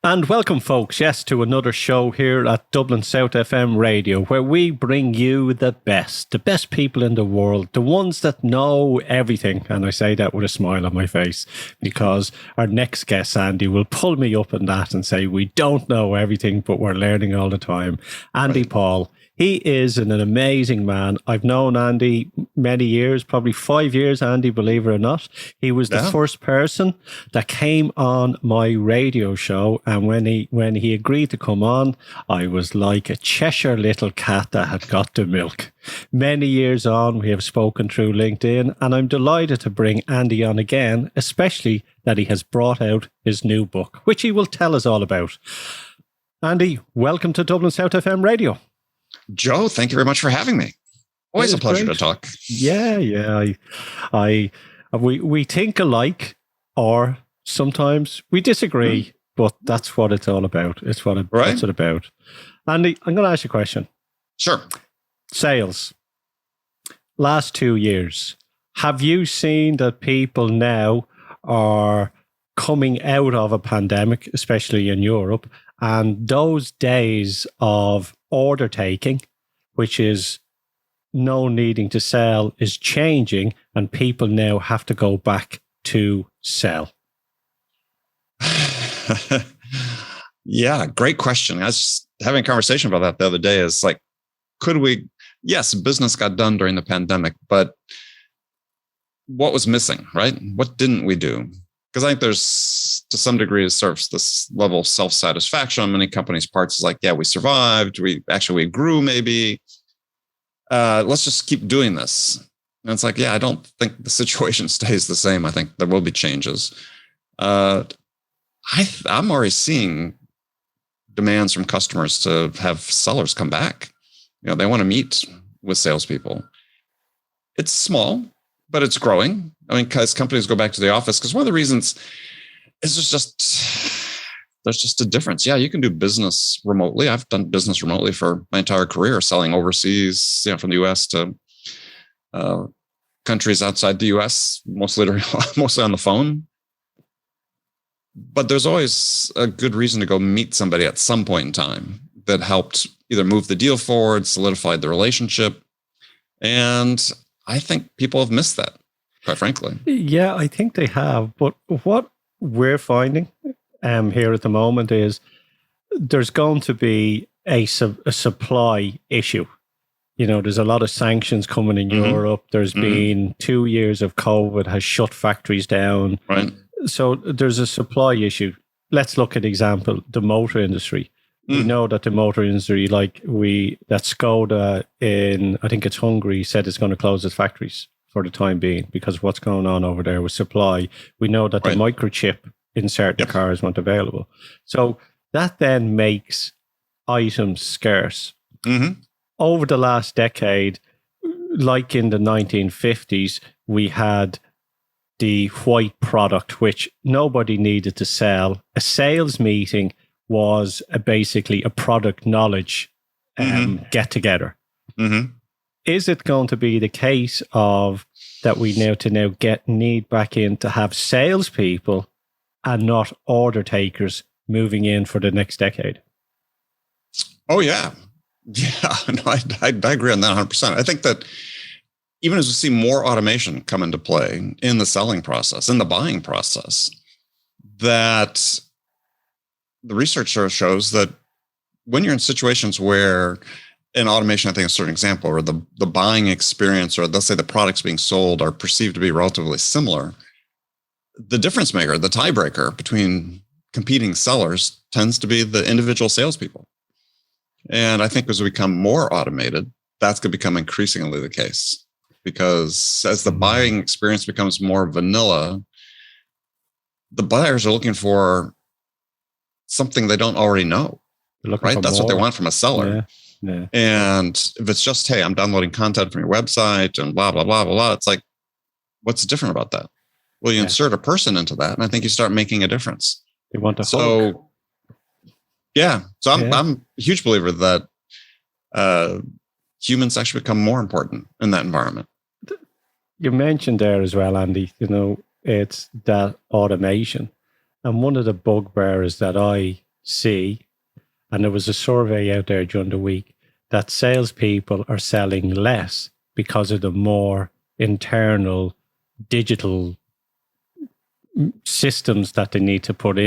And welcome, folks, yes, to another show here at Dublin South FM Radio, where we bring you the best people in the world, the ones that know everything. And I say that with a smile on my face, because our next guest, Andy, will pull me up on that and say, we don't know everything, but we're learning all the time. Andy Paul. He is an amazing man. I've known Andy many years, probably 5 years, Andy, believe it or not. He was the first person that came on my radio show. And when he agreed to come on, I was like a Cheshire little cat that had got the milk. Many years on, we have spoken through LinkedIn, and I'm delighted to bring Andy on again, especially that he has brought out his new book, which he will tell us all about. Andy, welcome to Dublin South FM Radio. Joe, thank you very much for having me. Always a pleasure to talk. Yeah. We think alike, or sometimes we disagree, but that's what it's all about. It's what it's about. Andy, I'm going to ask you a question. Sure. Sales. Last 2 years, have you seen that people now are coming out of a pandemic, especially in Europe, and those days of order taking, which is no needing to sell, is changing, and people now have to go back to sell? Yeah, great question. I was having a conversation about that the other day. Is like, yes, business got done during the pandemic, but what was missing, right? What didn't we do? Because I think there's, to some degree, sort of this level of self-satisfaction on many companies' parts. Is like, yeah, we survived. We grew, maybe. Let's just keep doing this. And it's like, yeah, I don't think the situation stays the same. I think there will be changes. I'm already seeing demands from customers to have sellers come back. You know, they want to meet with salespeople. It's small, but it's growing. I mean, because companies go back to the office, because one of the reasons is there's just a difference. Yeah, you can do business remotely. I've done business remotely for my entire career, selling overseas, from the US to countries outside the US, mostly on the phone. But there's always a good reason to go meet somebody at some point in time that helped either move the deal forward, solidified the relationship. And I think people have missed that, quite frankly. Yeah, I think they have. But what we're finding here at the moment is there's going to be a supply issue. You know, there's a lot of sanctions coming in Europe. There's been 2 years of COVID has shut factories down. Right. So there's a supply issue. Let's look at example, the motor industry. We know that the motor industry, that Skoda in, I think it's Hungary, said it's going to close its factories for the time being because of what's going on over there with supply. We know that the microchip in certain cars weren't available. So that then makes items scarce. Over the last decade, like in the 1950s, we had the white product, which nobody needed to sell. A sales meeting was basically a product knowledge get together. Is it going to be the case of that we need back in to have salespeople and not order takers moving in for the next decade? Oh yeah, no, I agree on that 100%. I think that even as we see more automation come into play in the selling process, in the buying process, that the research sort of shows that when you're in situations where in automation, I think a certain example, or the buying experience, or let's say the products being sold are perceived to be relatively similar, the difference maker, the tiebreaker between competing sellers tends to be the individual salespeople. And I think as we become more automated, that's going to become increasingly the case. Because as the buying experience becomes more vanilla, the buyers are looking for something they don't already know, right? That's what they want from a seller. Yeah. And if it's just, hey, I'm downloading content from your website and blah, blah, blah, blah, blah, it's like, what's different about that? Well, you insert a person into that, and I think you start making a difference. They want to hook. So I'm a huge believer that humans actually become more important in that environment. You mentioned there as well, Andy, it's that automation. And one of the bugbears that I see, and there was a survey out there during the week, that salespeople are selling less because of the more internal digital systems that they need to put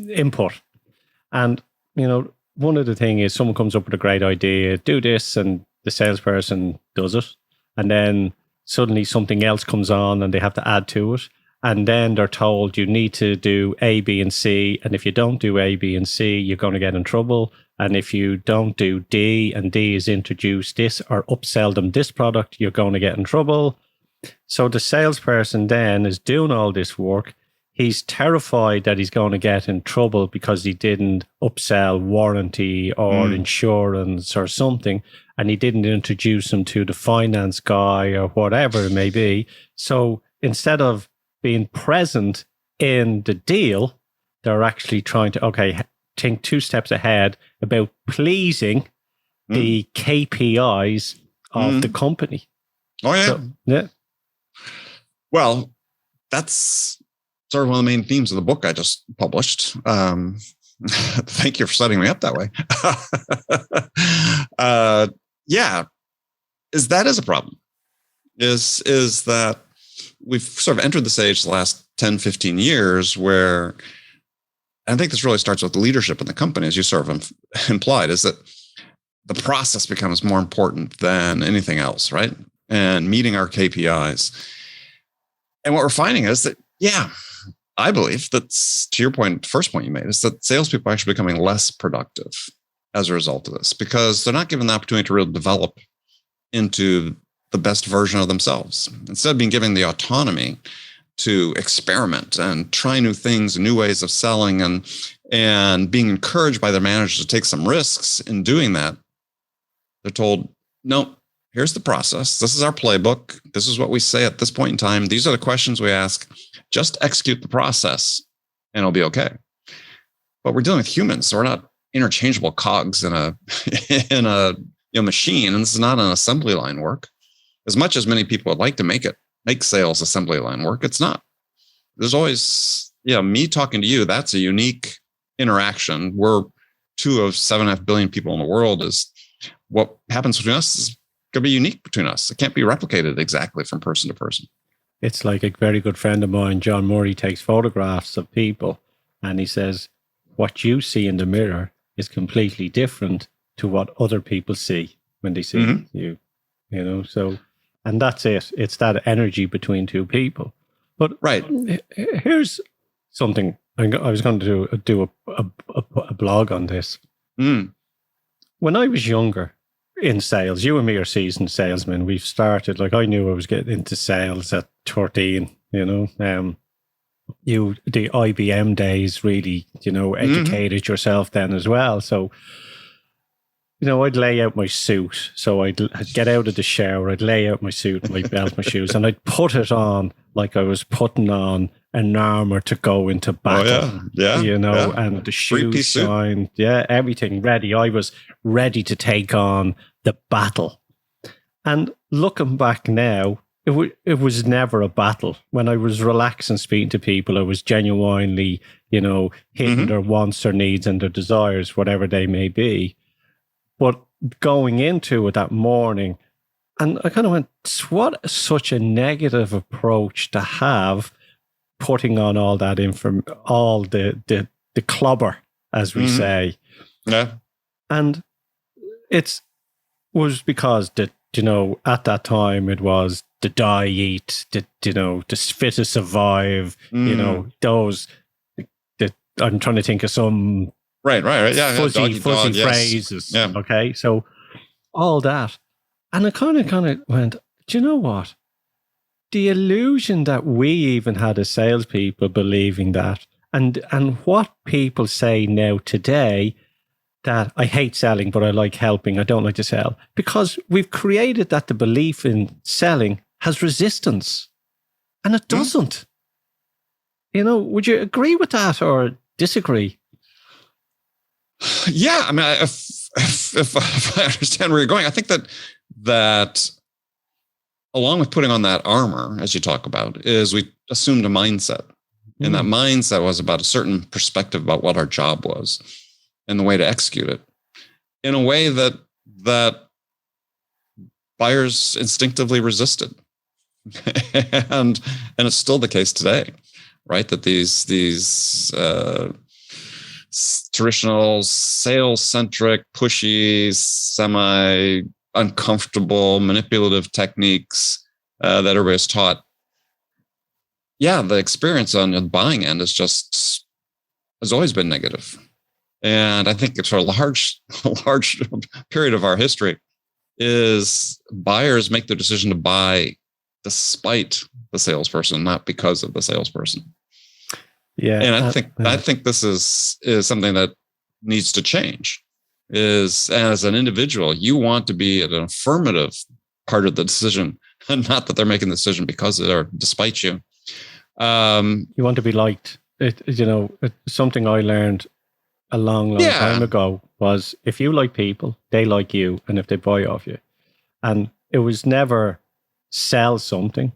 input. And, one of the things is someone comes up with a great idea, do this, and the salesperson does it. And then suddenly something else comes on and they have to add to it. And then they're told you need to do A, B, and C. And if you don't do A, B, and C, you're going to get in trouble. And if you don't do D, and D is introduced this or upsell them this product, you're going to get in trouble. So the salesperson then is doing all this work. He's terrified that he's going to get in trouble because he didn't upsell warranty or insurance or something, and he didn't introduce him to the finance guy or whatever it may be. So instead of being present in the deal, they're actually trying to, think 2 steps ahead about pleasing the KPIs of the company. Oh, yeah. So, yeah. Well, that's sort of one of the main themes of the book I just published. Thank you for setting me up that way. That is a problem. Is that we've sort of entered this age the last 10, 15 years where, and I think this really starts with the leadership in the company, as you sort of implied, is that the process becomes more important than anything else, right? And meeting our KPIs. And what we're finding is that, I believe that's, to your point, first point you made, is that salespeople are actually becoming less productive as a result of this, because they're not given the opportunity to really develop into the best version of themselves. Instead of being given the autonomy to experiment and try new things, new ways of selling, and being encouraged by their managers to take some risks in doing that, they're told, no, here's the process. This is our playbook. This is what we say at this point in time. These are the questions we ask. Just execute the process and it'll be okay. But we're dealing with humans, so we're not interchangeable cogs in a machine, and this is not an assembly line work. As much as many people would like to make sales assembly line work, it's not. There's always, me talking to you, that's a unique interaction. We're 2 of 7.5 billion people in the world. Is what happens between us is going to be unique between us. It can't be replicated exactly from person to person. It's like a very good friend of mine, John Murray, takes photographs of people and he says, what you see in the mirror is completely different to what other people see when they see you, so, and that's it. It's that energy between 2 people. But here's something. I was going to do a blog on this. When I was younger in sales, you and me are seasoned salesmen. We've started, I knew I was getting into sales at 13, the IBM days really, educated yourself then as well. So, I'd lay out my suit. So I'd get out of the shower, I'd lay out my suit, my belt, my shoes, and I'd put it on like I was putting on an armor to go into battle. And the shoes shined, everything ready. I was ready to take on the battle. And looking back now, it was never a battle. When I was relaxed and speaking to people, I was genuinely, hitting their wants, their needs, and their desires, whatever they may be. But going into it that morning, and I kind of went, what such a negative approach to have, putting on all that all the clobber, as we say. Yeah. And it was because at that time it was the die eat, the fit to survive, those, I'm trying to think of some right. Yeah. Fuzzy phrases. Yeah. Okay. So all that. And I kind of went, do you know what? The illusion that we even had as salespeople believing that, and what people say now today, that I hate selling, but I like helping. I don't like to sell, because we've created that the belief in selling has resistance, and it doesn't. Would you agree with that or disagree? Yeah, I mean, if I understand where you're going, I think that along with putting on that armor, as you talk about, is we assumed a mindset. And that mindset was about a certain perspective about what our job was and the way to execute it in a way that buyers instinctively resisted. and it's still the case today, right? That these traditional sales-centric, pushy, semi-uncomfortable, manipulative techniques that everybody's taught. Yeah, the experience on the buying end has always been negative. And I think it's a large period of our history is buyers make the decision to buy despite the salesperson, not because of the salesperson. Yeah. And I think this is something that needs to change. Is as an individual, you want to be an affirmative part of the decision, and not that they're making the decision because of or despite you. You want to be liked. Something I learned a long time ago was if you like people, they like you, and if they buy off you. And it was never sell something,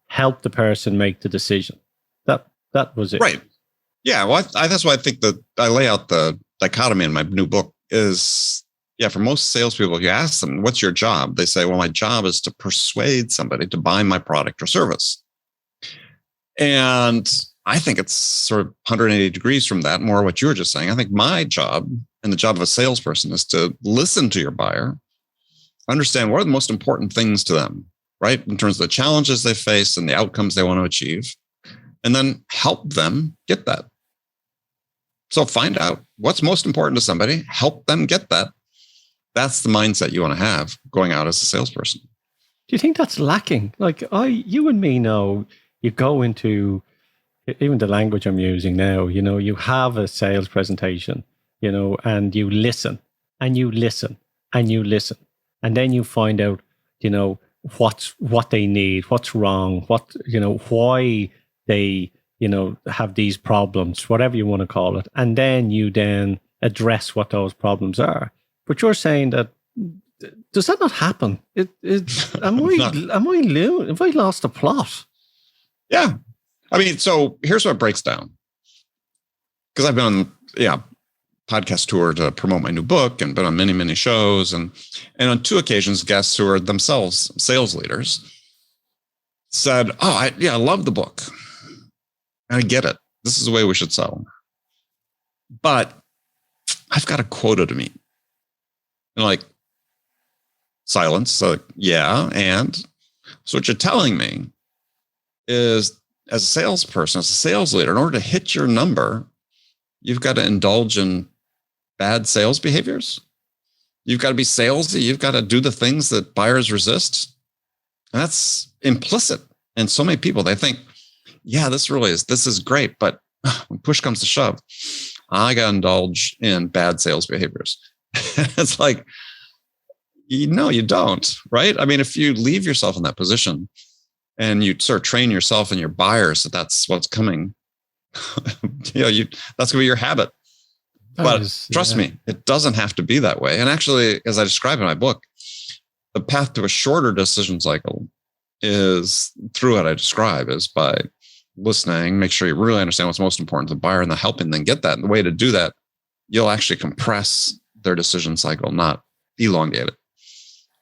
help the person make the decision. That was it. Right. Yeah. Well, that's why I think that I lay out the dichotomy in my new book is, for most salespeople, you ask them, what's your job? They say, well, my job is to persuade somebody to buy my product or service. And I think it's sort of 180 degrees from that, more what you were just saying. I think my job and the job of a salesperson is to listen to your buyer, understand what are the most important things to them, right? In terms of the challenges they face and the outcomes they want to achieve, and then help them get that. So find out what's most important to somebody, help them get that. That's the mindset you want to have going out as a salesperson. Do you think that's lacking? Like you and me know, you go into even the language I'm using now, you have a sales presentation, and you listen and you listen and you listen. And then you find out, what they need, what's wrong, why they, have these problems, whatever you want to call it. And then you address what those problems are. But you're saying that, does that not happen? Have I lost the plot? Yeah. I mean, so here's what it breaks down. Because I've been on, podcast tour to promote my new book and been on many, many shows. And on 2 occasions, guests who are themselves sales leaders said, I love the book. I get it. This is the way we should sell. But I've got a quota to meet. And silence. So and so what you're telling me is as a salesperson, as a sales leader, in order to hit your number, you've got to indulge in bad sales behaviors. You've got to be salesy. You've got to do the things that buyers resist. And that's implicit in so many people. They think, this is great. But when push comes to shove, I got to indulge in bad sales behaviors. It's like, you don't, right? I mean, if you leave yourself in that position and you sort of train yourself and your buyers that that's what's coming, that's going to be your habit. But trust me, it doesn't have to be that way. And actually, as I describe in my book, the path to a shorter decision cycle is through what I describe is by listening, make sure you really understand what's most important to the buyer and then helping them get that. And the way to do that, you'll actually compress their decision cycle, not elongate it.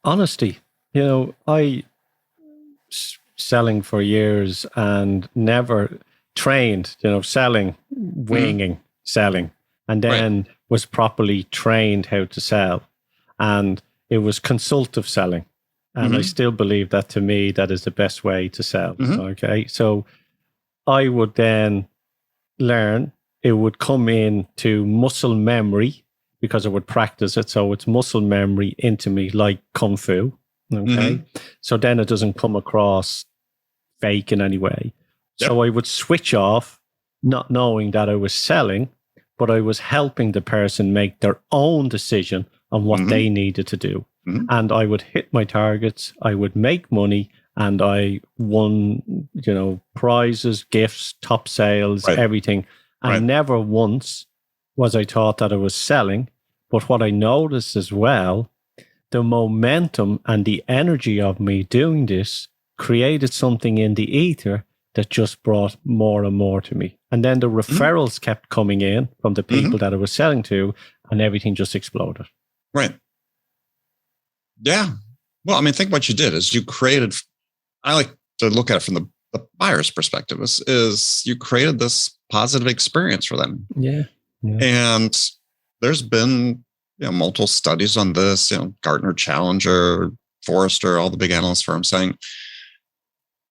Honesty. I selling for years and never trained, selling, winging, selling. And then was properly trained how to sell. And it was consultative selling. And I still believe that, to me, that is the best way to sell. Okay. So I would then learn, it would come in to muscle memory because I would practice it. So it's muscle memory into me like Kung Fu. Okay. So then it doesn't come across fake in any way. Yep. So I would switch off, not knowing that I was selling, but I was helping the person make their own decision on what they needed to do. And I would hit my targets, I would make money, and I won, prizes, gifts, top sales, everything. And never once was I taught that I was selling. But what I noticed as well, the momentum and the energy of me doing this created something in the ether that just brought more and more to me. And then the referrals kept coming in from the people that I was selling to, and everything just exploded. Right. Yeah. Well, I mean, think what you did is you created, I like to look at it from the buyer's perspective, is you created this positive experience for them. Yeah. And there's been multiple studies on this, Gartner, Challenger, Forrester, all the big analyst firms saying,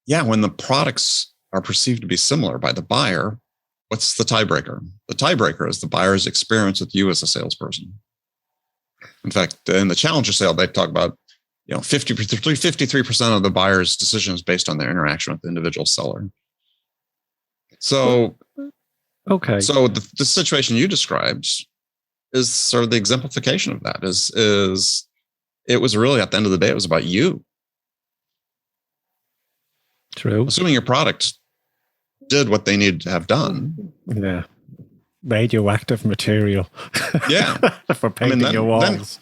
when the products are perceived to be similar by the buyer, what's the tiebreaker? The tiebreaker is the buyer's experience with you as a salesperson. In fact, in the Challenger sale, they talk about 53% of the buyer's decisions based on their interaction with the individual seller. So, okay. So the situation you described is sort of the exemplification of that. Is it was really, at the end of the day, it was about you. True. Assuming your product did what they needed to have done. Yeah. Radioactive material. Yeah. For painting your walls.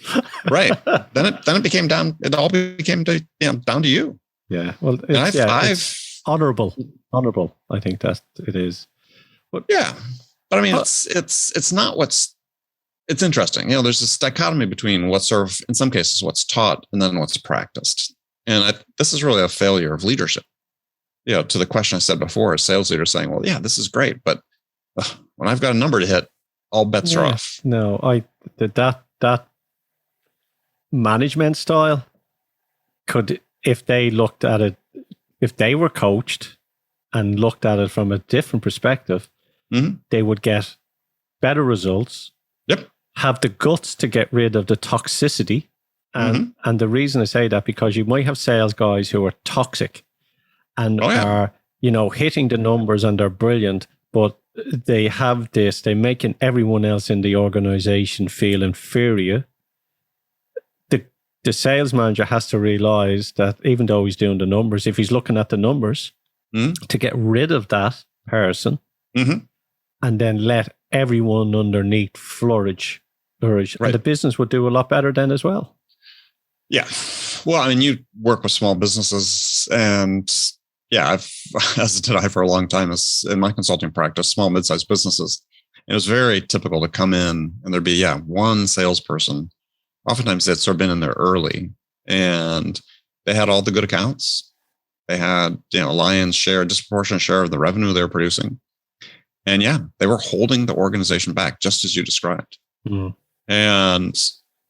Right. Then it became down. It all became down to you. Yeah. Well, it's honorable. Honorable. I think that it is. But yeah. But I mean, it's not it's interesting. There's this dichotomy between what's sort of, in some cases, what's taught and then what's practiced. And this is really a failure of leadership. To the question I said before, a sales leader saying, well, yeah, this is great, but when I've got a number to hit, all bets are off. No, that management style could, if they looked at it, if they were coached and looked at it from a different perspective, they would get better results. Yep. Have the guts to get rid of the toxicity. And the reason I say that, because you might have sales guys who are toxic and are, hitting the numbers and they're brilliant, but they have this, they're making everyone else in the organization feel inferior. The sales manager has to realize that even though he's doing the numbers, if he's looking at the numbers, to get rid of that person and then let everyone underneath flourish. Right. And the business would do a lot better then as well. Yeah. Well, I mean, you work with small businesses, and I've, as did I for a long time, in my consulting practice, small, mid-sized businesses. And it was very typical to come in and there'd be, one salesperson. Oftentimes they'd sort of been in there early, and they had all the good accounts. They had, a lion's share, a disproportionate share of the revenue they were producing. And they were holding the organization back, just as you described. And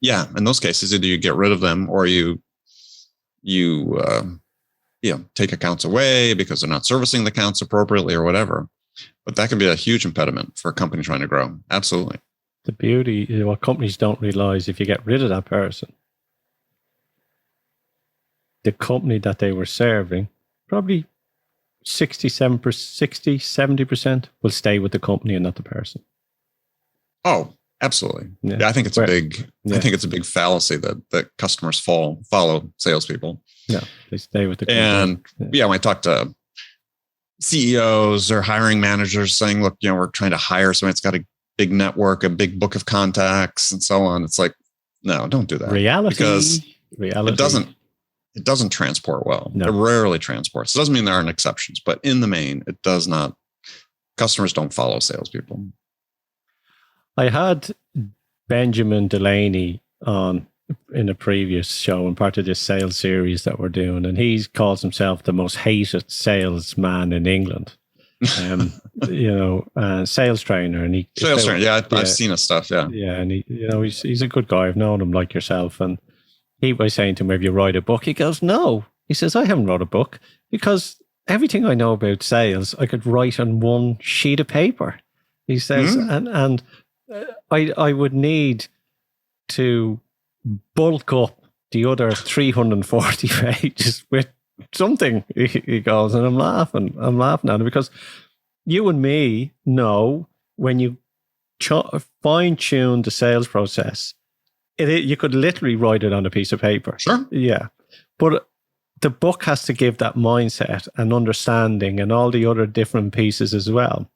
in those cases, either you get rid of them or you take accounts away because they're not servicing the accounts appropriately or whatever. But that can be a huge impediment for a company trying to grow. Absolutely. The beauty, what companies don't realize, if you get rid of that person, the company that they were serving, probably 70% will stay with the company and not the person. Oh, absolutely. Yeah, I think it's I think it's a big fallacy that customers follow salespeople. Yeah, they stay with the company. And when I talk to CEOs or hiring managers saying, look, we're trying to hire somebody that's got a big network, a big book of contacts, and so on. It's like, no, don't do that. Because it doesn't transport well. No. It rarely transports. It doesn't mean there aren't exceptions, but in the main, it does not. Customers don't follow salespeople. I had Benjamin Delaney on in a previous show and part of this sales series that we're doing, and he calls himself the most hated salesman in England. Sales trainer, and sales trainer. I've seen his stuff. And he's a good guy. I've known him like yourself, and he was saying to him, "Have you write a book?" He goes, "No." He says, "I haven't wrote a book because everything I know about sales, I could write on one sheet of paper." He says, and I would need to bulk up the other 340 pages with something, he goes, and I'm laughing at it, because you and me know when you fine-tune the sales process, you could literally write it on a piece of paper. Sure. Yeah. But the book has to give that mindset and understanding and all the other different pieces as well.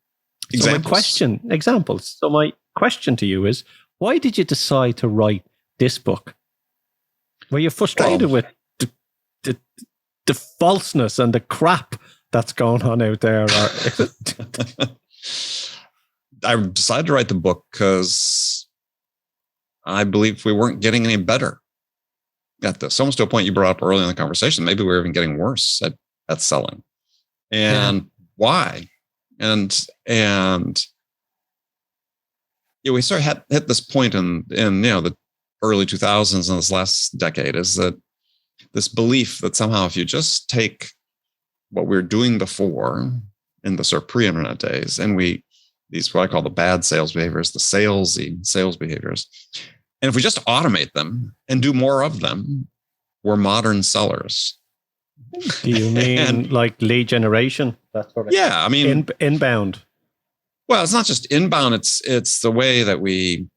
Examples. So my question to you is, why did you decide to write this book? Were you frustrated with the falseness and the crap that's going on out there? I decided to write the book because I believe we weren't getting any better at this. Almost to a point you brought up early in the conversation. Maybe we were even getting worse at selling. And why? And we sort of hit this point in the early 2000s in this last decade, is that this belief that somehow if you just take what we were doing before in the sort of pre-internet days, and these what I call the bad sales behaviors, the salesy sales behaviors, and if we just automate them and do more of them, we're modern sellers. Do you mean like lead generation? That's what I mean inbound. Well, it's not just inbound. It's the way that we,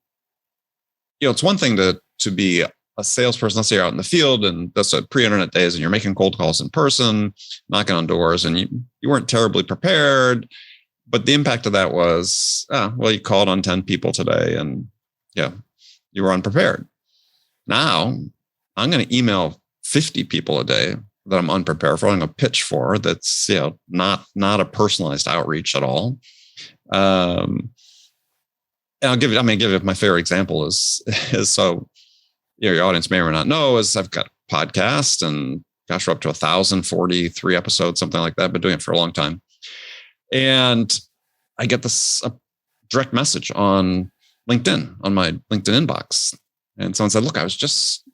it's one thing to be a salesperson. Let's say you're out in the field, and that's a pre-internet days, and you're making cold calls in person, knocking on doors, and you weren't terribly prepared. But the impact of that was, you called on 10 people today, and you were unprepared. Now I'm going to email 50 people a day that I'm unprepared for. I'm going to pitch for that's not a personalized outreach at all. And I'll give you my favorite example is so your audience may or may not know is I've got a podcast, and gosh, we're up to 1,043 episodes, something like that. Been doing it for a long time. And I get a direct message on LinkedIn, on my LinkedIn inbox. And someone said, look, I was just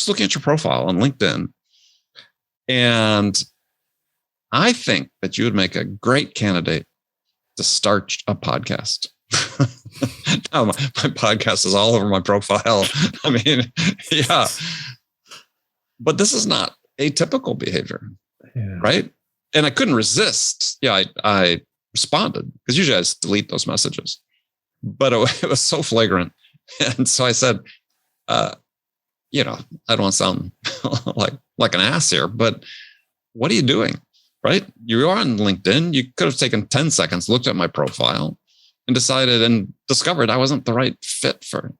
looking at your profile on LinkedIn, and I think that you would make a great candidate to start a podcast. Now my podcast is all over my profile. I mean, but this is not atypical behavior, right? And I couldn't resist. I responded, because usually I just delete those messages, but it was so flagrant. And so I said, I don't want to sound like an ass here, but what are you doing? Right? You are on LinkedIn. You could have taken 10 seconds, looked at my profile, and decided and discovered I wasn't the right fit for it.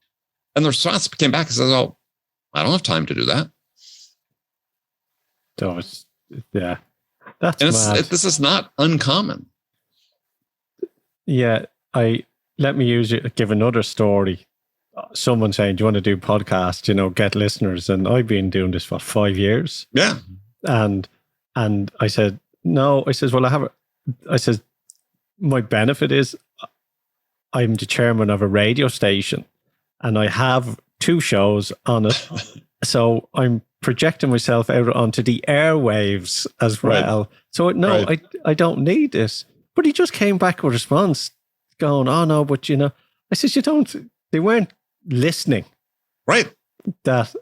And the response came back and says, "Oh, I don't have time to do that." That's mad. This is not uncommon. Yeah, let me give another story. Someone saying, "Do you want to do podcasts? Get listeners." And I've been doing this for 5 years. Yeah, and I said, "No." I says, "Well, I says, my benefit is I'm the chairman of a radio station, and I have 2 shows on it, so I'm projecting myself out onto the airwaves as well. Right. So no, right. I don't need this." But he just came back with a response going, "Oh no, but I says, they weren't listening." Right. That,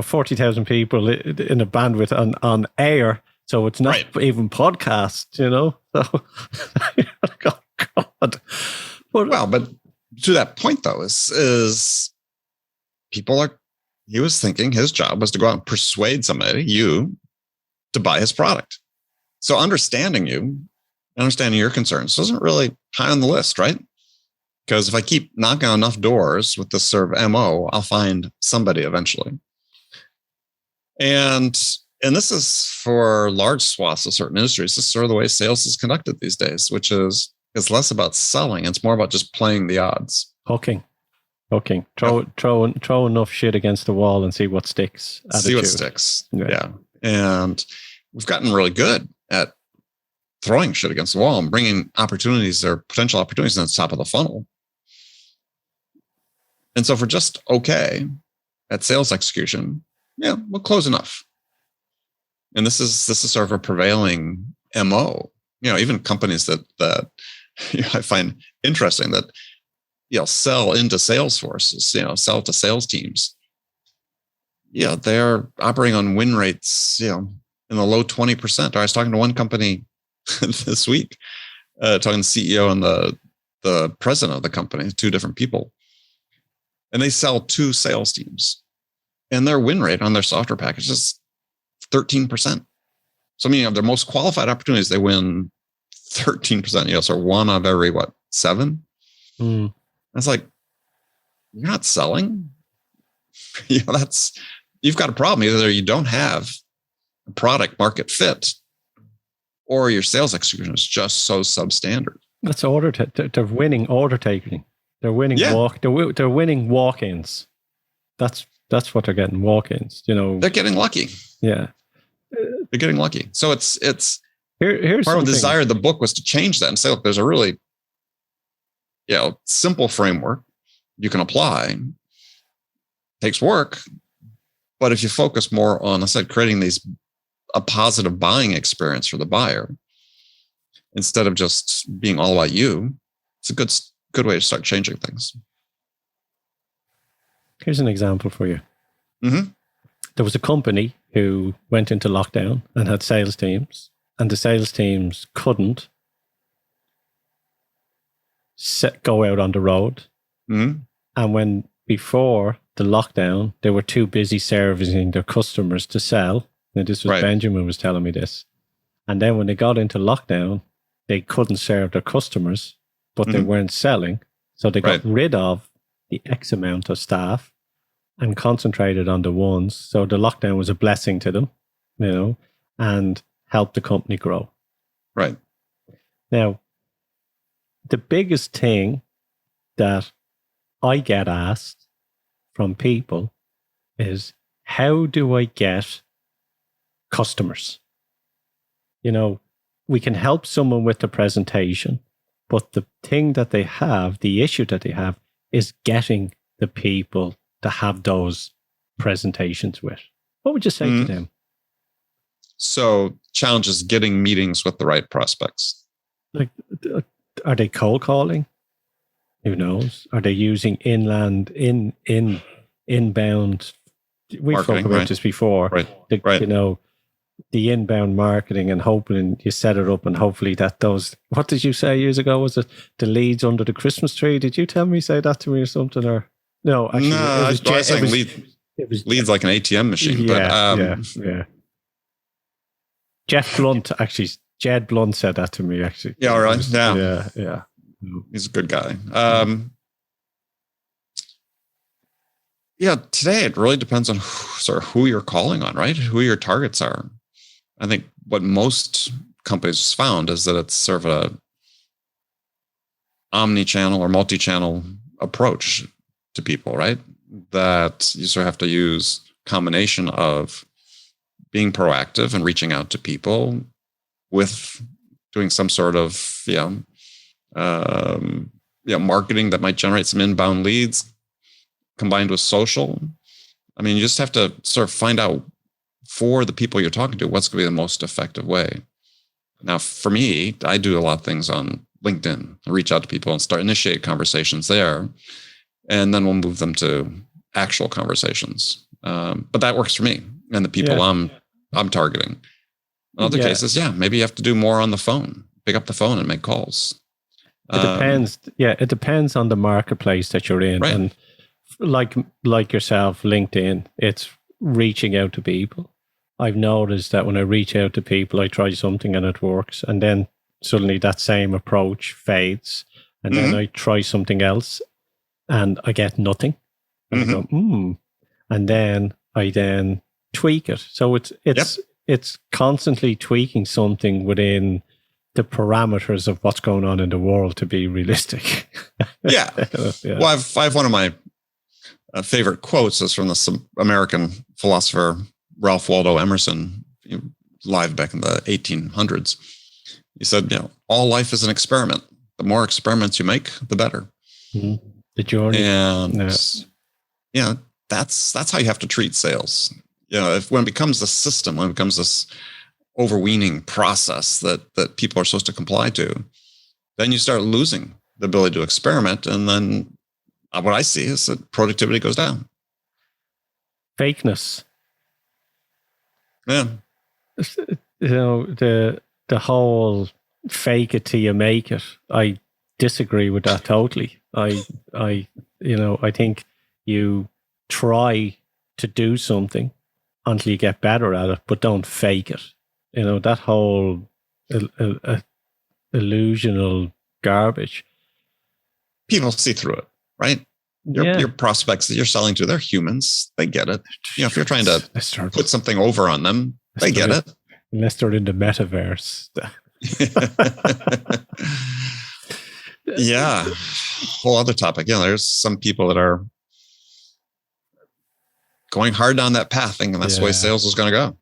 40,000 people in a bandwidth on air. So it's not even podcast, So, oh God. But to that point though, is he was thinking his job was to go out and persuade somebody, you, to buy his product. So understanding your concerns isn't really high on the list, right? Because if I keep knocking on enough doors with this sort of MO, I'll find somebody eventually. And this is for large swaths of certain industries. This is sort of the way sales is conducted these days, which is it's less about selling. It's more about just playing the odds. Hooking. Throw enough shit against the wall and see what sticks. See what sticks. Yeah. And we've gotten really good at throwing shit against the wall and bringing opportunities or potential opportunities on the top of the funnel. And so if we're just okay at sales execution, we'll close enough. And this is sort of a prevailing MO. Even companies that I find interesting that sell into sales forces, sell to sales teams. They're operating on win rates, in the low 20%. I was talking to one company this week, talking to the CEO and the president of the company, 2 different people. And they sell 2 sales teams. And their win rate on their software package is 13%. So meaning of their most qualified opportunities, they win 13%. So 1 of every 7? Mm. It's like, you're not selling. You've got a problem. Either you don't have a product market fit, or your sales execution is just so substandard. That's they're winning order taking. They're winning they're winning walk-ins. That's what they're getting, walk-ins. They're getting lucky. Yeah. They're getting lucky. So it's here's part of the desire of the book was to change that and say, look, there's a really simple framework you can apply. It takes work, but if you focus more on, I said, creating a positive buying experience for the buyer instead of just being all about you, it's a good way to start changing things. Here's an example for you. Mm-hmm. There was a company who went into lockdown and had sales teams, and the sales teams couldn't go out on the road. Mm-hmm. And before the lockdown, they were too busy servicing their customers to sell. Now, this was Benjamin was telling me this. And then when they got into lockdown, they couldn't serve their customers, but they weren't selling. So they got rid of the X amount of staff and concentrated on the ones. So the lockdown was a blessing to them, and helped the company grow. Right. Now, the biggest thing that I get asked from people is, how do I get customers? We can help someone with the presentation, but the thing that they have, the issue that they have, is getting the people to have those presentations with. What would you say to them? So challenge is getting meetings with the right prospects. Like, are they cold calling? Who knows? Are they using inbound? We've spoken about this before. The inbound marketing and hoping you set it up and hopefully that those, what did you say years ago? Was it the leads under the Christmas tree? Did you say that to me or something? Or no, actually, I was saying leads like an ATM machine. Yeah. Jed Blunt said that to me, actually. Yeah, all right. Yeah. He's a good guy. Today it really depends on who you're calling on, right? Who your targets are. I think what most companies found is that it's sort of a omni-channel or multi-channel approach to people, right? That you sort of have to use a combination of being proactive and reaching out to people with doing some sort of marketing that might generate some inbound leads combined with social. I mean, you just have to sort of find out for the people you're talking to, what's going to be the most effective way. Now, for me, I do a lot of things on LinkedIn. I reach out to people and initiate conversations there. And then we'll move them to actual conversations. But that works for me and the people I'm targeting. In other cases, maybe you have to do more on the phone, pick up the phone and make calls. It depends. It depends on the marketplace that you're in. Right. And like yourself, LinkedIn, it's reaching out to people. I've noticed that when I reach out to people, I try something and it works. And then suddenly that same approach fades. And then I try something else and I get nothing. And I go, And then I tweak it. So it's constantly tweaking something within the parameters of what's going on in the world to be realistic. Yeah. Well, I've one of my favorite quotes is from the American philosopher Ralph Waldo Emerson, alive back in the 1800s. He said, all life is an experiment. The more experiments you make, the better. Mm-hmm. The journey. And that's how you have to treat sales. When it becomes a system, when it becomes this overweening process that people are supposed to comply to, then you start losing the ability to experiment. And then what I see is that productivity goes down. Fakeness. Yeah. The whole fake it till you make it. I disagree with that totally. I think you try to do something until you get better at it, but don't fake it. That whole illusional garbage. People see through it, right? Your prospects that you're selling to, they're humans. They get it. If you're trying to put something over on them, they get it. unless they're in the metaverse. Yeah. Whole other topic. Yeah, there's some people that are going hard down that path, thinking that's the way sales is going to go.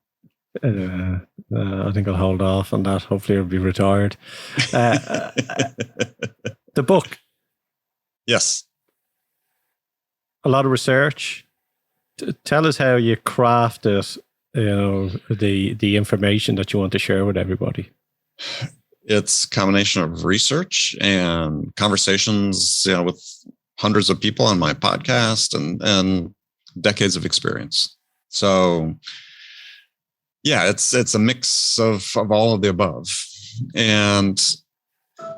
I think I'll hold off on that. Hopefully, I'll be retired. The book. Yes. A lot of research. Tell us how you craft it, the information that you want to share with everybody. It's a combination of research and conversations, with hundreds of people on my podcast and decades of experience. So yeah, it's a mix of all of the above. And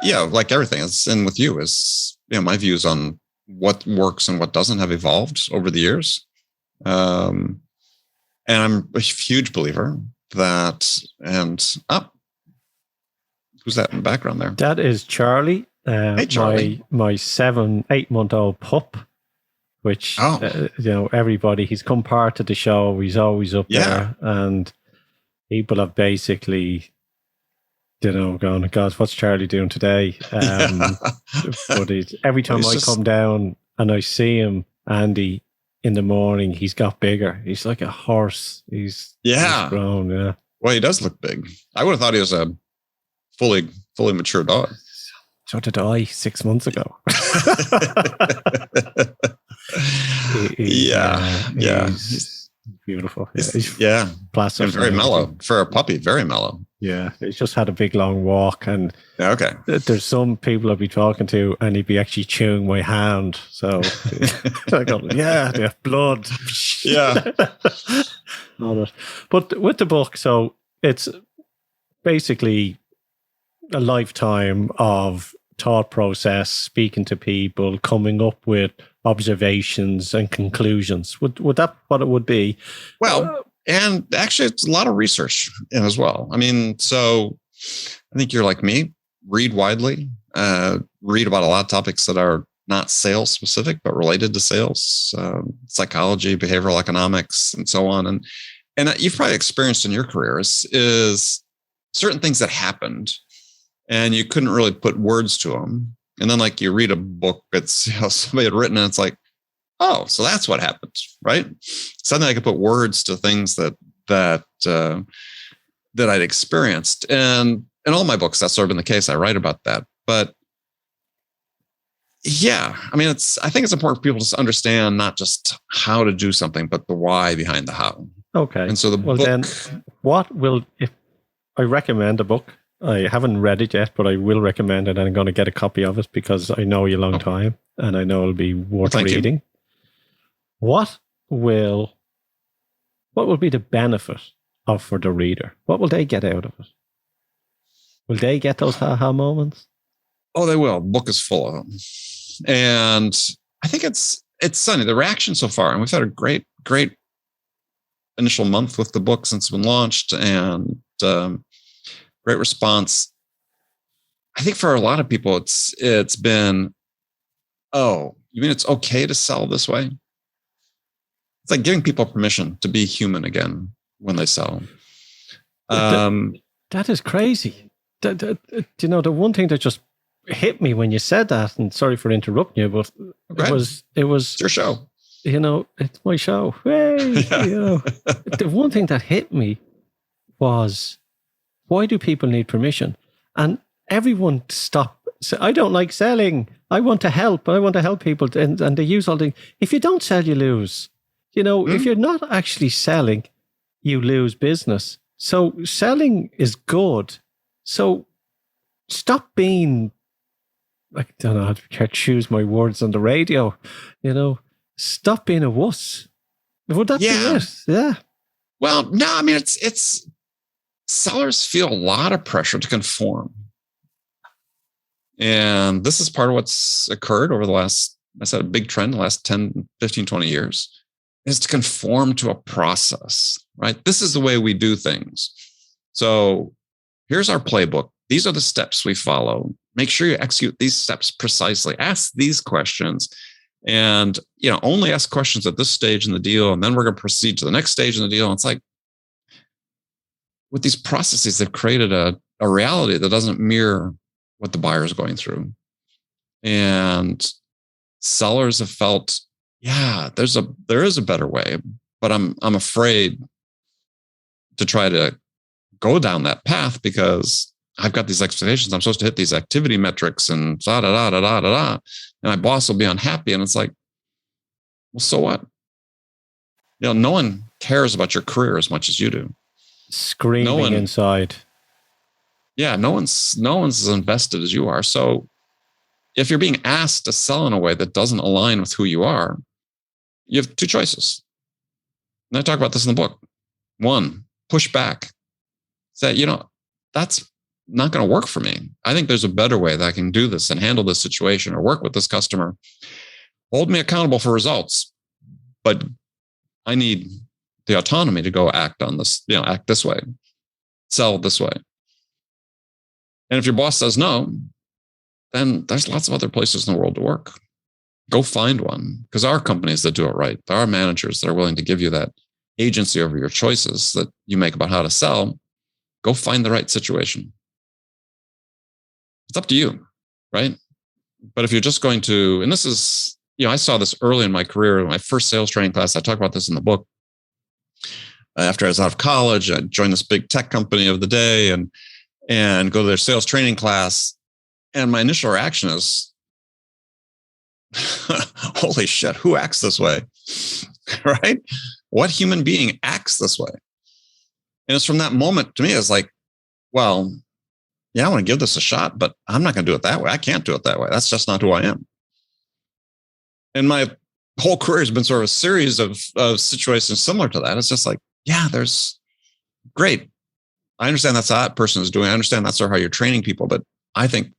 yeah, like everything, and with you is, my views on what works and what doesn't have evolved over the years. And I'm a huge believer that, who's that in the background there? That is Charlie. Hey, Charlie. My 8-month-old pup, which, everybody, he's come part of the show. He's always up there. And people have basically, gone, God, what's Charlie doing today? But every time I come down and I see him, Andy, in the morning, he's got bigger. He's like a horse. He's grown. Yeah. Well, he does look big. I would have thought he was a fully mature dog. So did I 6 months ago. He's beautiful. He's placid and very mellow for a puppy. Very mellow. Yeah, he's just had a big long walk, and there's some people I'd be talking to, and he'd be actually chewing my hand. So I go, they have blood. Yeah. But with the book, so it's basically a lifetime of thought process, speaking to people, coming up with observations and conclusions. Would that what it would be? Well, and actually it's a lot of research in as well. I mean, so I think you're like me, read widely, read about a lot of topics that are not sales specific, but related to sales, psychology, behavioral economics, and so on. And you've probably experienced in your career is certain things that happened and you couldn't really put words to them. And then like you read a book that's somebody had written and it's like, oh, so that's what happened, right? Suddenly I could put words to things that I'd experienced. And in all my books, that's sort of been the case. I write about that. But yeah, I mean, I think it's important for people to understand not just how to do something, but the why behind the how. Okay. And so the book, then if I recommend a book, I haven't read it yet, but I will recommend it, and I'm going to get a copy of it because I know you a long time and I know it'll be worth reading. You. What will be the benefit for the reader? What will they get out of it? Will they get those aha moments? Oh, they will. The book is full of them. And I think it's sunny. The reaction so far, and we've had a great initial month with the book since it's been launched, and great response. I think for a lot of people, it's been, oh, you mean it's okay to sell this way? It's like giving people permission to be human again when they sell. That is crazy. The one thing that just hit me when you said that, and sorry for interrupting you, but it was it's your show. It's my show. Hey, the one thing that hit me was, why do people need permission? And everyone stop. I don't like selling. I want to help. I want to help people. And they use all the, if you don't sell, you lose. If you're not actually selling, you lose business. So selling is good. So stop being, I don't know how to choose my words on the radio, stop being a wuss. Would that be it? Yeah. Well, no, I mean, it's sellers feel a lot of pressure to conform. And this is part of what's occurred over the last, I said, a big trend the last 10, 15, 20 years is to conform to a process, right? This is the way we do things. So here's our playbook. These are the steps we follow. Make sure you execute these steps precisely. Ask these questions and, only ask questions at this stage in the deal. And then we're going to proceed to the next stage in the deal. And it's like, with these processes, they've created a reality that doesn't mirror what the buyer is going through. And sellers have felt, yeah, there is a better way, but I'm afraid to try to go down that path because I've got these expectations. I'm supposed to hit these activity metrics and da da da da da da da, and my boss will be unhappy. And it's like, well, so what? No one cares about your career as much as you do. Screaming inside. Yeah, no one's as invested as you are. So if you're being asked to sell in a way that doesn't align with who you are, you have two choices. And I talk about this in the book. One, push back. Say, that's not going to work for me. I think there's a better way that I can do this and handle this situation or work with this customer. Hold me accountable for results, but I need the autonomy to go act on this, act this way, sell this way. And if your boss says no, then there's lots of other places in the world to work. Go find one, because there are companies that do it right. There are managers that are willing to give you that agency over your choices that you make about how to sell. Go find the right situation. It's up to you, right? But if you're just going to, and this is, I saw this early in my career, in my first sales training class, I talk about this in the book. After I was out of college, I joined this big tech company of the day and go to their sales training class. And my initial reaction is, holy shit, who acts this way? Right? What human being acts this way? And it's from that moment to me, it's like, well, yeah, I want to give this a shot, but I'm not going to do it that way. I can't do it that way. That's just not who I am. And my whole career has been sort of a series of situations similar to that. It's just like, yeah, there's great. I understand that's how that person is doing. I understand that's sort of how you're training people. But I think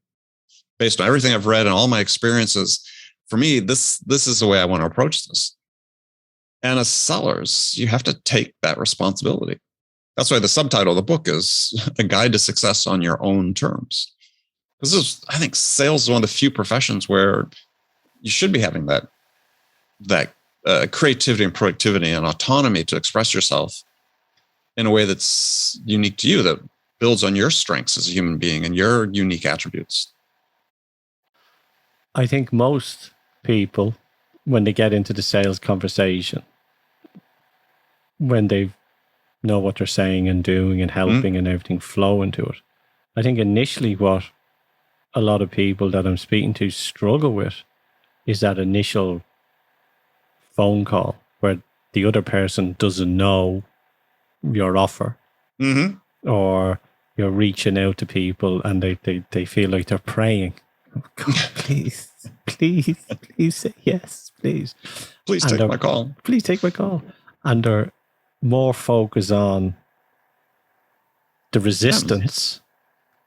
based on everything I've read and all my experiences, for me, this is the way I want to approach this. And as sellers, you have to take that responsibility. That's why the subtitle of the book is A Guide to Success on Your Own Terms. I think sales is one of the few professions where you should be having that creativity and productivity and autonomy to express yourself in a way that's unique to you, that builds on your strengths as a human being and your unique attributes. I think most people, when they get into the sales conversation, when they know what they're saying and doing and helping and everything flow into it, I think initially what a lot of people that I'm speaking to struggle with is that initial phone call where the other person doesn't know your offer, or you're reaching out to people and they feel like they're praying. Oh God, please say yes, please. Please take my call. Please take my call. And they're more focused on the resistance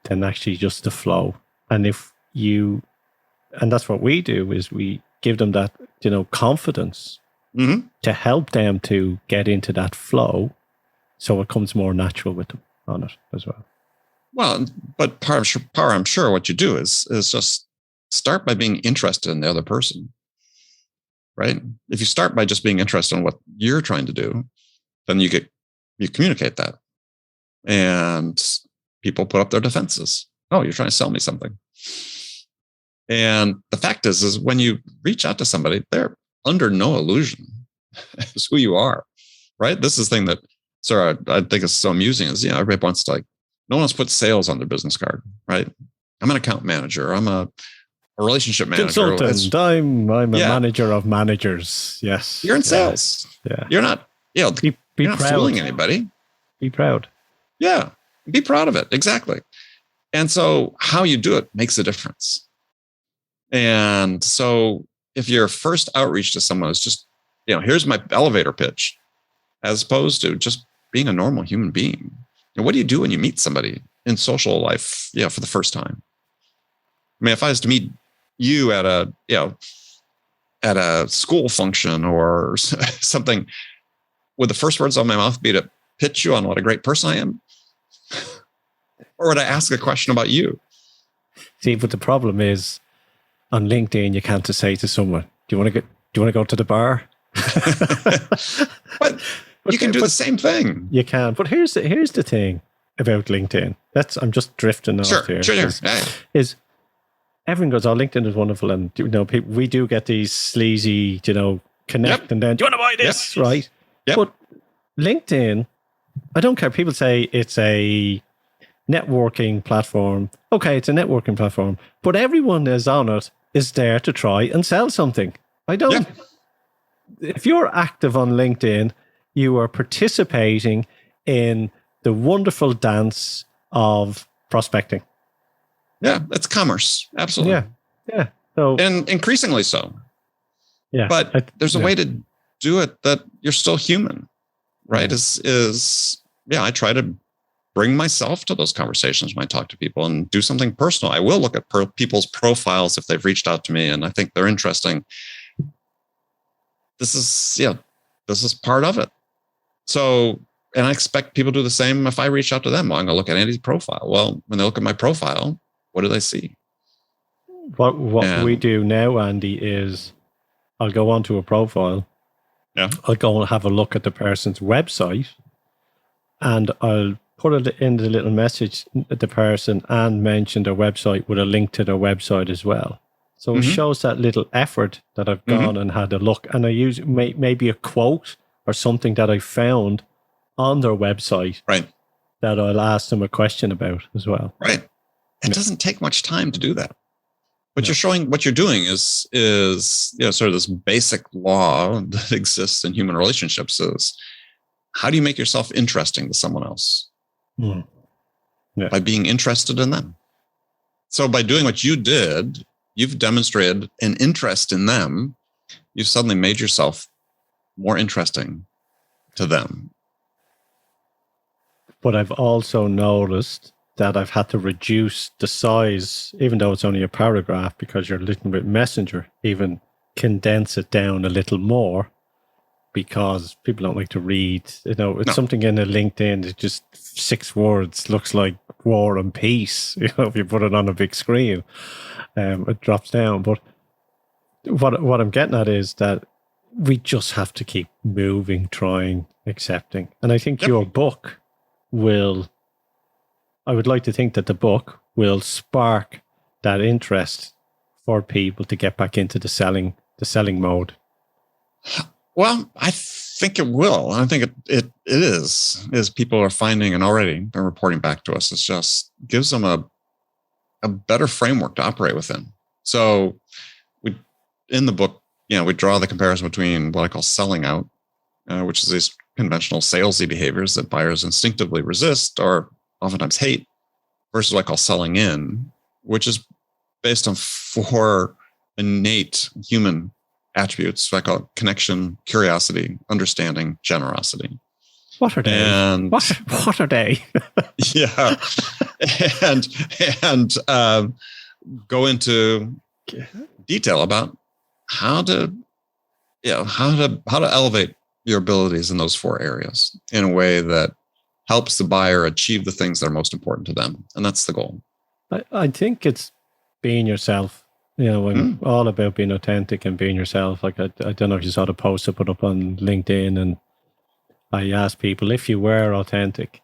than actually just the flow. And and that's what we do, is we give them that, confidence to help them to get into that flow, so it comes more natural with them on it as well. Well, but part I'm sure what you do is just start by being interested in the other person, right? If you start by just being interested in what you're trying to do, then you communicate that, and people put up their defenses. Oh, you're trying to sell me something. And the fact is when you reach out to somebody, they're under no illusion as who you are, right? This is the thing that, Sarah, I think is so amusing is, everybody wants to no one wants to put sales on their business card, right? I'm an account manager. I'm a relationship manager. Consultant. I'm a manager of managers. Yes. You're in sales. Yeah. You're not, be you're not proud. fooling anybody. Be proud. Yeah. Be proud of it. Exactly. And so how you do it makes a difference. And so if your first outreach to someone is just, here's my elevator pitch, as opposed to just being a normal human being. What do you do when you meet somebody in social life, for the first time? I mean, if I was to meet you at a school function or something, would the first words on my mouth be to pitch you on what a great person I am? Or would I ask a question about you? See, but the problem is on LinkedIn, you can't just say to someone, do you want to go to the bar? But you can do the same thing. You can. But here's the thing. about LinkedIn. I'm just drifting off here. Sure. Is everyone goes, oh, LinkedIn is wonderful, and we do get these sleazy, connect, and then do you want to buy this, right? Yep. But LinkedIn, I don't care. People say it's a networking platform. Okay, it's a networking platform, but everyone is on it is there to try and sell something. I don't. Yep. If you're active on LinkedIn, you are participating in the wonderful dance of prospecting. Yeah, it's commerce. Absolutely. Yeah. So, and increasingly so. Yeah. But there's a way to do it that you're still human, right? I try to bring myself to those conversations when I talk to people and do something personal. I will look at people's profiles if they've reached out to me and I think they're interesting. This is part of it. So, and I expect people to do the same if I reach out to them. Well, I'm going to look at Andy's profile. Well, when they look at my profile, what do they see? What we do now, Andy, is I'll go onto a profile. Yeah. I'll go and have a look at the person's website, and I'll put it in the little message at the person and mention their website with a link to their website as well. So it shows that little effort that I've gone and had a look, and I use maybe a quote or something that I found on their website, right, that I'll ask them a question about as well. Right. It doesn't take much time to do that. But you're showing what you're doing is sort of this basic law that exists in human relationships is how do you make yourself interesting to someone else? By being interested in them. So by doing what you did, you've demonstrated an interest in them. You've suddenly made yourself more interesting to them. But I've also noticed that I've had to reduce the size, even though it's only a paragraph, because you're a little bit messenger, even condense it down a little more, because people don't like to read. It's something in a LinkedIn, it's just 6 words, looks like War and Peace. If you put it on a big screen, it drops down. But what I'm getting at is that we just have to keep moving, trying, accepting. And I think your book I would like to think that the book will spark that interest for people to get back into the selling mode. Well, I think it will. I think it is people are finding and already been reporting back to us. It just gives them a better framework to operate within. So in the book, we draw the comparison between what I call selling out, which is these conventional salesy behaviors that buyers instinctively resist or oftentimes hate, versus what I call selling in, which is based on 4 innate human attributes. So I call it connection, curiosity, understanding, generosity. What are they? And what are they? Yeah, and go into detail about how to elevate your abilities in those 4 areas in a way that helps the buyer achieve the things that are most important to them. And that's the goal. I think it's being yourself. I'm all about being authentic and being yourself. Like, I don't know if you saw the post I put up on LinkedIn, and I asked people if you were authentic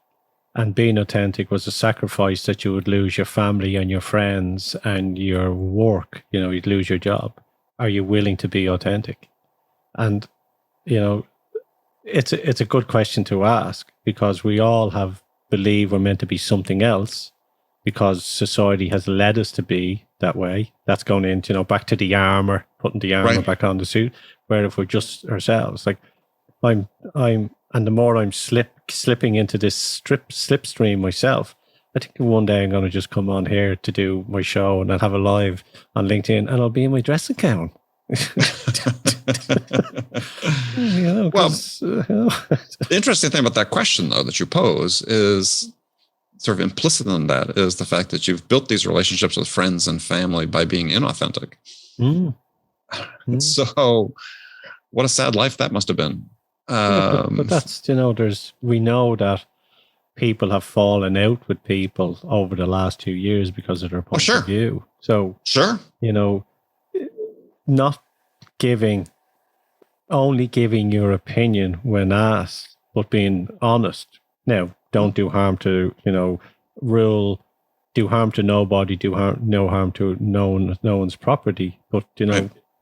and being authentic was a sacrifice that you would lose your family and your friends and your work, you'd lose your job. Are you willing to be authentic? And, it's a good question to ask, because we all believe we're meant to be something else because society has led us to be that way. That's going into, back to the armor, putting the armor back on the suit. Where if we're just ourselves, like and the more I'm slipping into this slipstream myself, I think one day I'm going to just come on here to do my show and I'll have a live on LinkedIn and I'll be in my dressing gown. The interesting thing about that question, though, that you pose is sort of implicit in that is the fact that you've built these relationships with friends and family by being inauthentic. So what a sad life that must have been. But that's, we know that people have fallen out with people over the last 2 years because of their point of view. So, not only giving your opinion when asked, but being honest. Now, don't do harm to, rule, do harm to nobody, no harm to no one's property. But,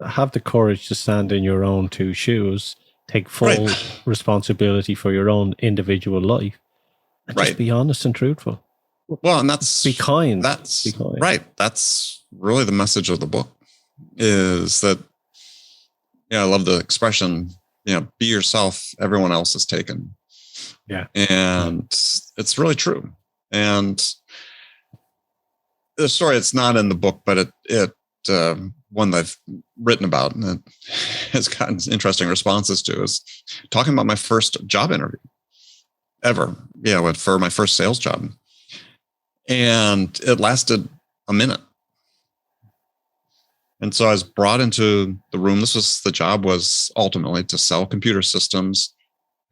have the courage to stand in your own two shoes, take full responsibility for your own individual life, and just be honest and truthful. Well, and that's be kind. Be kind. Right. That's really the message of the book, is that, I love the expression, be yourself, everyone else is taken. Yeah. And it's really true. And the story, it's not in the book, but it one that I've written about and it has gotten interesting responses to, is talking about my first job interview ever, for my first sales job. And it lasted a minute. And so I was brought into the room. The job was ultimately to sell computer systems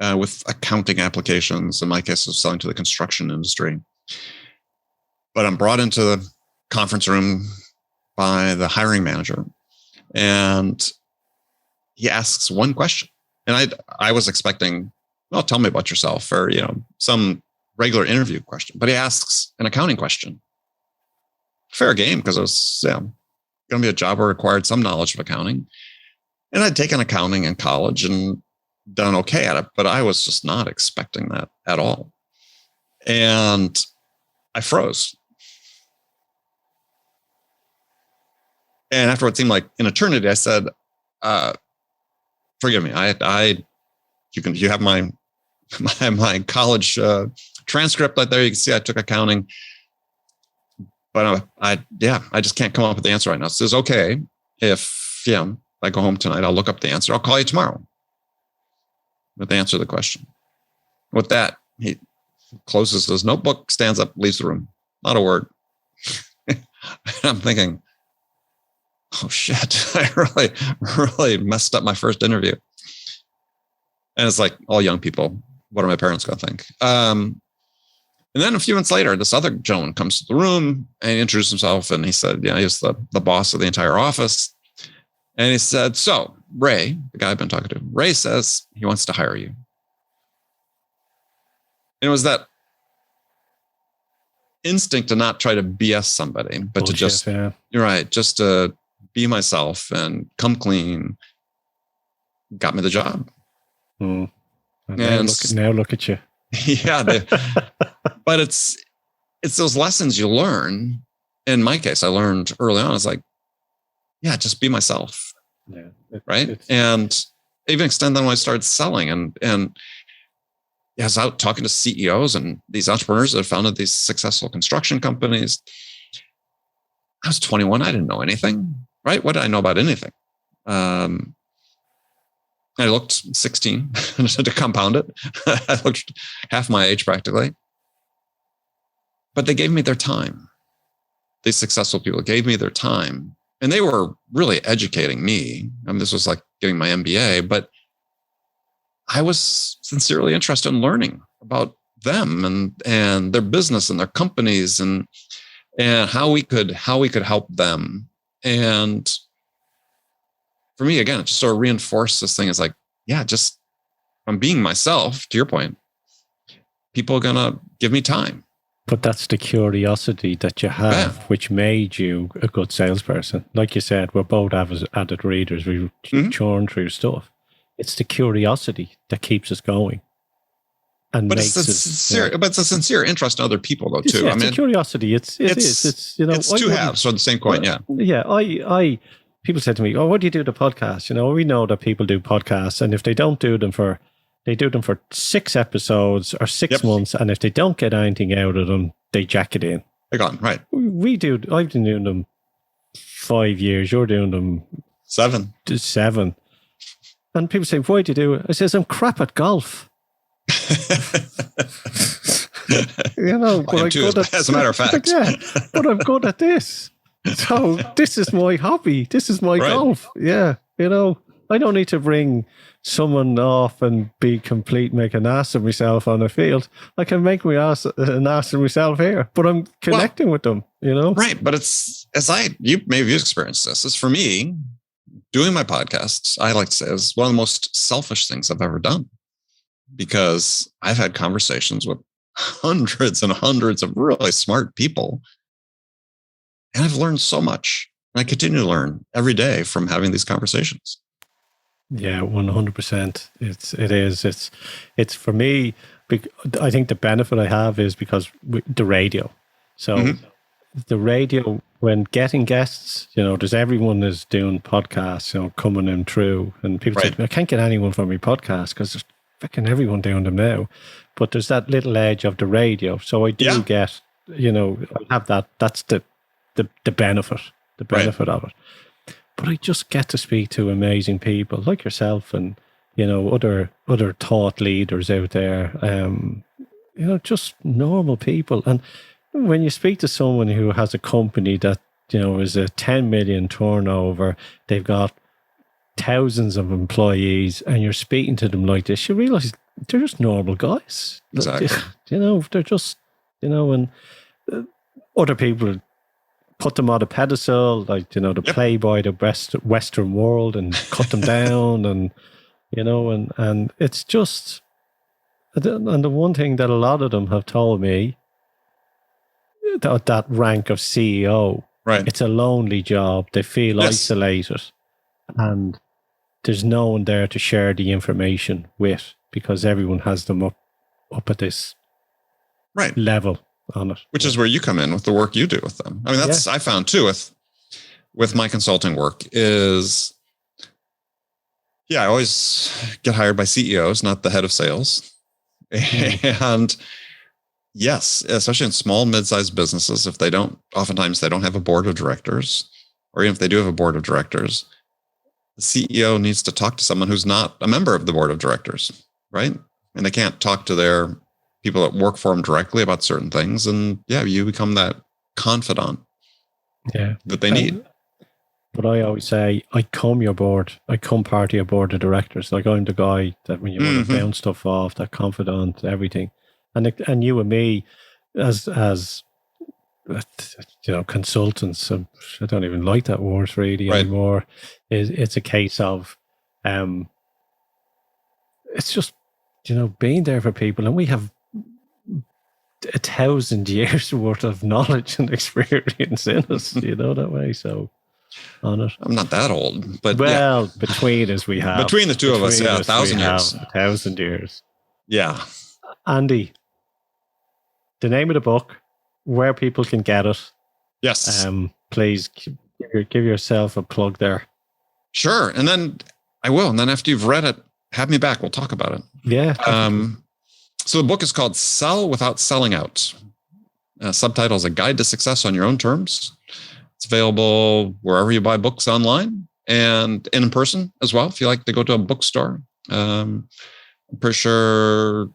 with accounting applications. In my case, I was selling to the construction industry. But I'm brought into the conference room by the hiring manager, and he asks one question. And I was expecting, well, tell me about yourself, or, some regular interview question. But he asks an accounting question. Fair game, because it was going to be a job where required some knowledge of accounting. And I'd taken accounting in college and done okay at it, but I was just not expecting that at all. And I froze. And after what seemed like an eternity, I said, forgive me. You have my college transcript right there. You can see I took accounting, but I just can't come up with the answer right now. So it's okay if I go home tonight, I'll look up the answer. I'll call you tomorrow with the answer to the question. With that, he closes his notebook, stands up, leaves the room. Not a word. I'm thinking, oh shit, I really messed up my first interview. And it's like, all young people, what are my parents going to think? And then a few months later, this other gentleman comes to the room and he introduced himself, and he said, he's the boss of the entire office. And he said, so Ray, the guy I've been talking to, Ray says he wants to hire you. And it was that instinct to not try to BS somebody, but to just, just to be myself and come clean, got me the job. Mm. Now look at you. Yeah. But it's those lessons you learn. In my case, I learned early on. It's like, just be myself. Yeah. And even extend that when I started selling and I was out talking to CEOs and these entrepreneurs that founded these successful construction companies. I was 21. I didn't know anything, right? What did I know about anything? I looked 16 to compound it. I looked half my age practically. But they gave me their time. These successful people gave me their time. And they were really educating me. I mean, this was like getting my MBA, but I was sincerely interested in learning about them and their business and their companies and how we could help them. And for me, again, it just sort of reinforced this thing. It's like, just I'm being myself, to your point, people are going to give me time. But that's the curiosity that you have, which made you a good salesperson. Like you said, we're both avid readers. We churn through stuff. It's the curiosity that keeps us going. But it's a sincere interest in other people, though, too. It's a curiosity. It's two halves on the same coin. I people said to me, "Oh, what do you do the podcast?" We know that people do podcasts, and if they don't do them they do them for 6 episodes or 6 months, and if they don't get anything out of them, they jack it in. They're gone, right? I've been doing them 5 years. You're doing them 7. And people say, "Why do you do it?" I says, "I'm crap at golf." But I'm too, as a matter of fact. But I'm good at this. So this is my hobby. This is my golf. Yeah. I don't need to bring someone off and make an ass of myself on the field. I can make an ass of myself here, but I'm connecting with them, Right. But maybe you've experienced this. It's for me, doing my podcasts, I like to say, is one of the most selfish things I've ever done, because I've had conversations with hundreds and hundreds of really smart people. And I've learned so much. And I continue to learn every day from having these conversations. Yeah, 100%. It's for me, I think the benefit I have is because the radio. So the radio, when getting guests, there's everyone is doing podcasts, coming in through, and people say, I can't get anyone for my podcast because there's freaking everyone doing them now. But there's that little edge of the radio. So I do get, I have that. That's the benefit of it. But I just get to speak to amazing people like yourself and, other thought leaders out there, just normal people. And when you speak to someone who has a company that, is a 10 million turnover, they've got thousands of employees, and you're speaking to them like this, you realize they're just normal guys. Exactly. They're just, and other people put them on a pedestal, like, the playboy, the Western world, and cut them down, and, and it's just, and the one thing that a lot of them have told me, that rank of CEO, it's a lonely job. They feel isolated, and there's no one there to share the information with, because everyone has them up at this level on it. Which is where you come in with the work you do with them. I mean, that's I found too with my consulting work is, I always get hired by CEOs, not the head of sales. And yes, especially in small, mid-sized businesses, oftentimes they don't have a board of directors, or even if they do have a board of directors, the CEO needs to talk to someone who's not a member of the board of directors, right? And they can't talk to their people that work for them directly about certain things. And you become that confidant that they need. But I always say, I come part of your board of directors. Like, I'm the guy that when you want to bounce stuff off, that confidant, everything. And you and me as consultants, I don't even like that word really anymore. It's a case of, it's just, being there for people. And we have 1,000 years worth of knowledge and experience in us, that way. So on it. I'm not that old, but between us we have. Between the two of us, 1,000 years. 1,000 years. Yeah. Andy, the name of the book, where people can get it. Yes. Please give yourself a plug there. Sure. And then I will. And then after you've read it, have me back. We'll talk about it. Yeah. So the book is called Sell Without Selling Out. Subtitle is A Guide to Success on Your Own Terms. It's available wherever you buy books online and in person as well. If you like to go to a bookstore, I'm pretty sure.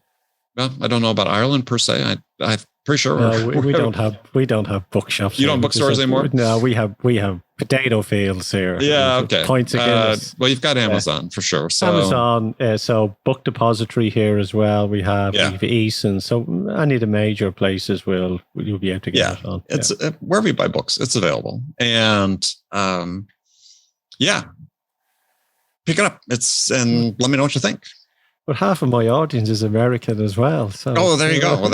Well, I don't know about Ireland per se. I'm pretty sure. No, we don't have bookshops. You don't have bookstores anymore? No, we have potato fields here. Yeah, okay. Points of Guinness. Well, you've got Amazon for sure. So Amazon. So Book Depository here as well. We have Eason. So any of the major places you'll be able to get it on. It's wherever you buy books, it's available. And pick it up. And let me know what you think. But half of my audience is American as well. So there you go. Well,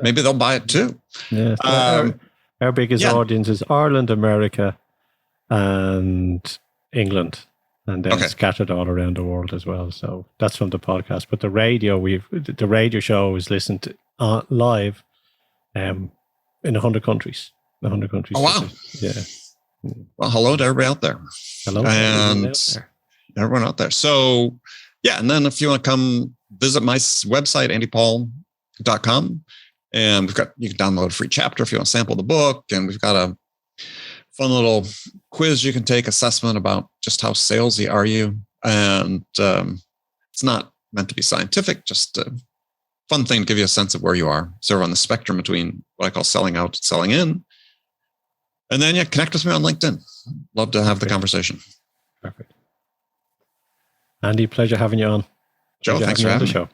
maybe they'll buy it too. Yeah. Our biggest audience is Ireland, America, and England, and then scattered all around the world as well. So that's from the podcast. But the radio show is listened to live in 100 countries. 100 countries. Oh, wow. Yeah. Well, hello to everybody out there. Hello. And everyone out there. So, and then if you want to come visit my website, andypaul.com, and you can download a free chapter if you want to sample the book. And we've got a fun little quiz you can take, assessment about just how salesy are you. And it's not meant to be scientific, just a fun thing to give you a sense of where you are, sort of on the spectrum between what I call selling out and selling in. And then, connect with me on LinkedIn. Love to have the conversation. Perfect. Andy, pleasure having you on. Joe, thanks for having me. Show.